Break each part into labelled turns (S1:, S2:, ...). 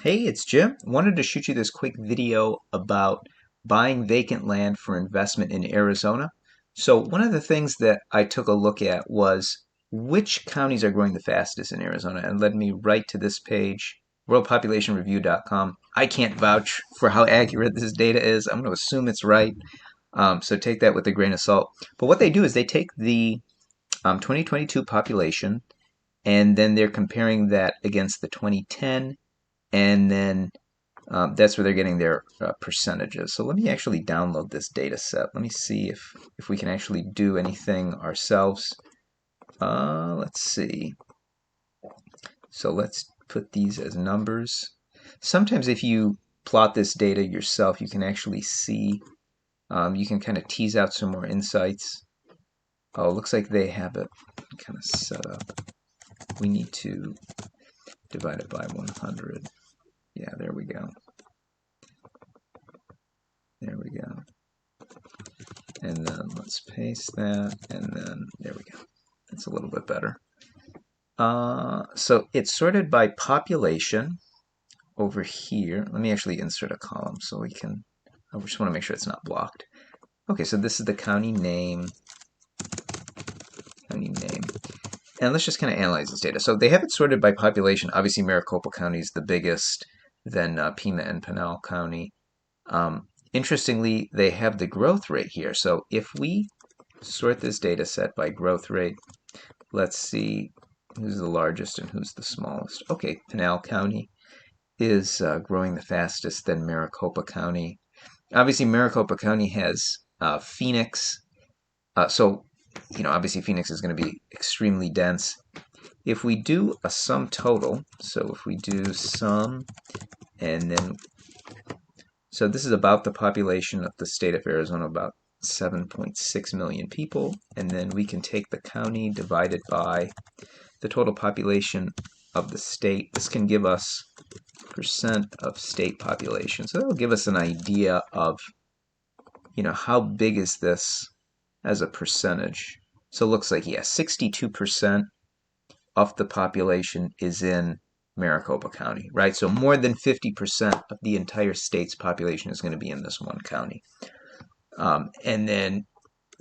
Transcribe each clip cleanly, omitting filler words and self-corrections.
S1: Hey, it's Jim. Wanted to shoot you this quick video about buying vacant land for investment in Arizona. So one of the things that I took a look at was which counties are growing the fastest in Arizona and led me right to this page, worldpopulationreview.com. I can't vouch for how accurate this data is. I'm going to assume it's right. So take that with a grain of salt. But what they do is they take the 2022 population and then they're comparing that against the 2010, and then that's where they're getting their percentages. So let me actually download this data set. Let me see if we can actually do anything ourselves. Let's see. So let's put these as numbers. Sometimes if you plot this data yourself, you can actually see, you can kind of tease out some more insights. Oh, it looks like they have it kind of set up. We need to divide it by 100. Yeah, there we go. There we go. And then let's paste that, and then there we go. That's a little bit better. So it's sorted by population over here. Let me actually insert a column so we can, I just want to make sure it's not blocked. Okay, so this is the county name. And let's just kind of analyze this data. So they have it sorted by population. Obviously, Maricopa County is the biggest, then Pima and Pinal County. Interestingly, they have the growth rate here. So if we sort this data set by growth rate, let's see who's the largest and who's the smallest. Okay, Pinal County is growing the fastest, then Maricopa County. Obviously, Maricopa County has Phoenix. So, obviously Phoenix is going to be extremely dense. If we do a sum total, so if we do sum, and then, so this is about the population of the state of Arizona, about 7.6 million people, and then we can take the county divided by the total population of the state. This can give us percent of state population. So that'll give us an idea of, how big is this as a percentage. So it looks like, yeah, 62% of the population is in Maricopa County, right? So more than 50% of the entire state's population is going to be in this one county. And then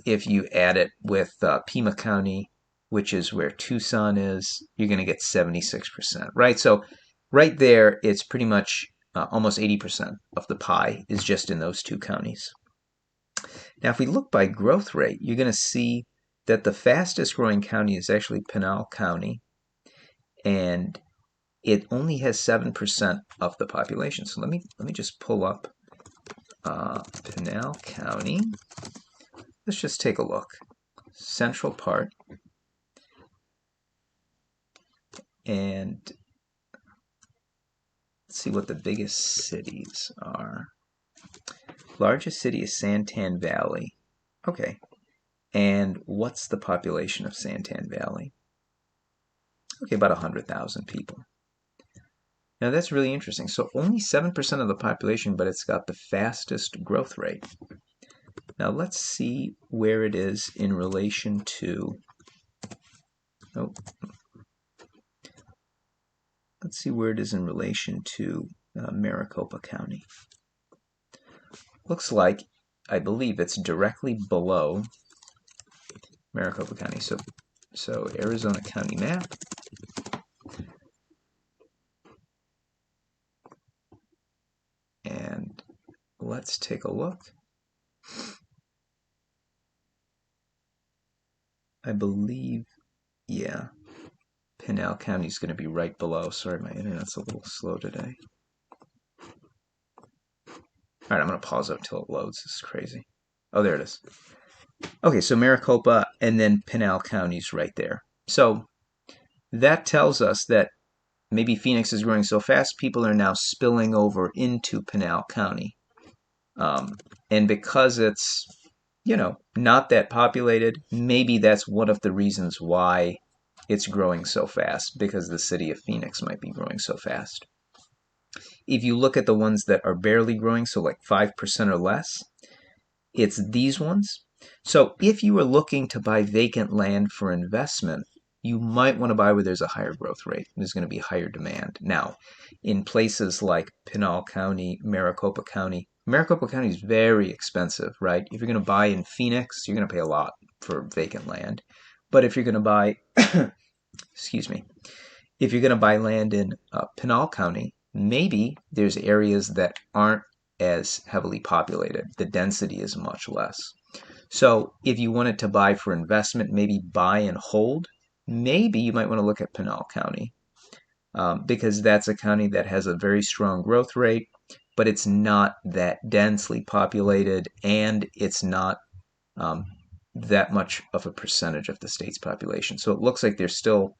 S1: if you add it with Pima County, which is where Tucson is, you're going to get 76%, right? So right there, it's pretty much almost 80% of the pie is just in those two counties. Now, if we look by growth rate, you're going to see that the fastest growing county is actually Pinal County, and it only has 7% of the population. So let me just pull up Pinal County. Let's just take a look. Central part. And let's see what the biggest cities are. Largest city is Santan Valley. Okay. And what's the population of Santan Valley? Okay, about 100,000 people. Now that's really interesting. So only 7% of the population, but it's got the fastest growth rate. Now let's see where it is in relation to, let's see where it is in relation to Maricopa County. Looks like, I believe it's directly below Maricopa County. So Arizona County map. And let's take a look. I believe, yeah, Pinal County is going to be right below. Sorry, my internet's a little slow today. All right, I'm going to pause it until it loads. This is crazy. Oh, there it is. Okay, so Maricopa and then Pinal County's right there. So that tells us that maybe Phoenix is growing so fast, people are now spilling over into Pinal County. And because it's, not that populated, maybe that's one of the reasons why it's growing so fast, because the city of Phoenix might be growing so fast. If you look at the ones that are barely growing, so like 5% or less, it's these ones. So if you were looking to buy vacant land for investment, you might want to buy where there's a higher growth rate. There's going to be higher demand. Now, in places like Pinal County, Maricopa County is very expensive, right? If you're going to buy in Phoenix, you're going to pay a lot for vacant land. But if you're going to buy, excuse me, if you're going to buy land in Pinal County, maybe there's areas that aren't as heavily populated. The density is much less. So if you wanted to buy for investment, maybe buy and hold, maybe you might want to look at Pinal County because that's a county that has a very strong growth rate, but it's not that densely populated and it's not that much of a percentage of the state's population. So it looks like there's still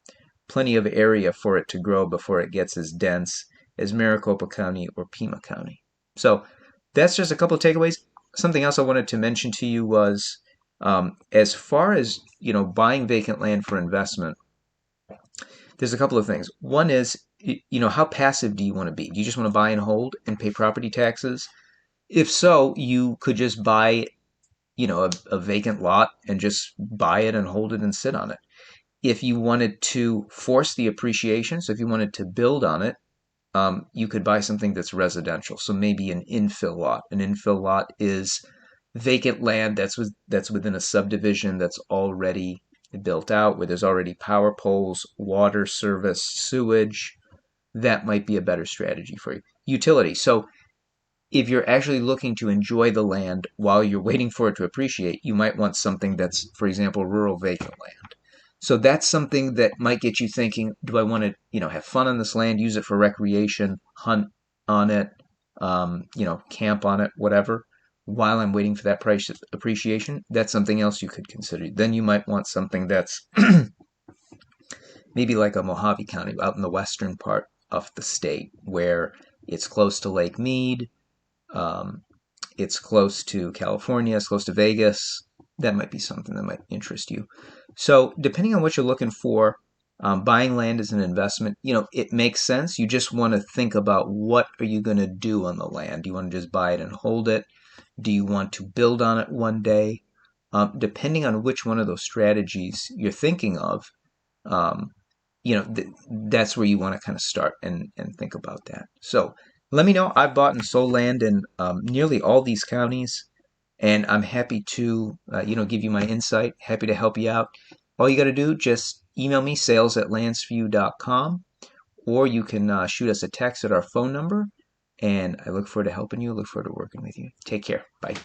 S1: plenty of area for it to grow before it gets as dense as Maricopa County or Pima County. So that's just a couple of takeaways. Something else I wanted to mention to you was as far as buying vacant land for investment, there's a couple of things. One is, how passive do you want to be? Do you just want to buy and hold and pay property taxes? If so, you could just buy, a vacant lot and just buy it and hold it and sit on it. If you wanted to force the appreciation, so if you wanted to build on it, you could buy something that's residential. So maybe an infill lot. An infill lot is vacant land that's within a subdivision that's already built out, where there's already power poles, water service, sewage. That might be a better strategy for you. Utility. So if you're actually looking to enjoy the land while you're waiting for it to appreciate, you might want something that's, for example, rural vacant land. So that's something that might get you thinking, do I want to, have fun on this land, use it for recreation, hunt on it, camp on it, whatever, while I'm waiting for that price appreciation? That's something else you could consider. Then you might want something that's maybe like a Mojave County out in the western part of the state where it's close to Lake Mead, it's close to California, it's close to Vegas. That might be something that might interest you. So depending on what you're looking for, buying land as an investment, it makes sense. You just want to think about what are you going to do on the land. Do you want to just buy it and hold it? Do you want to build on it one day? Depending on which one of those strategies you're thinking of, that's where you want to kind of start and think about that. So let me know. I've bought and sold land in nearly all these counties, and I'm happy to, give you my insight, happy to help you out. All you got to do, just email me, sales@landsforyou.com, or you can shoot us a text at our phone number, and I look forward to helping you, look forward to working with you. Take care. Bye.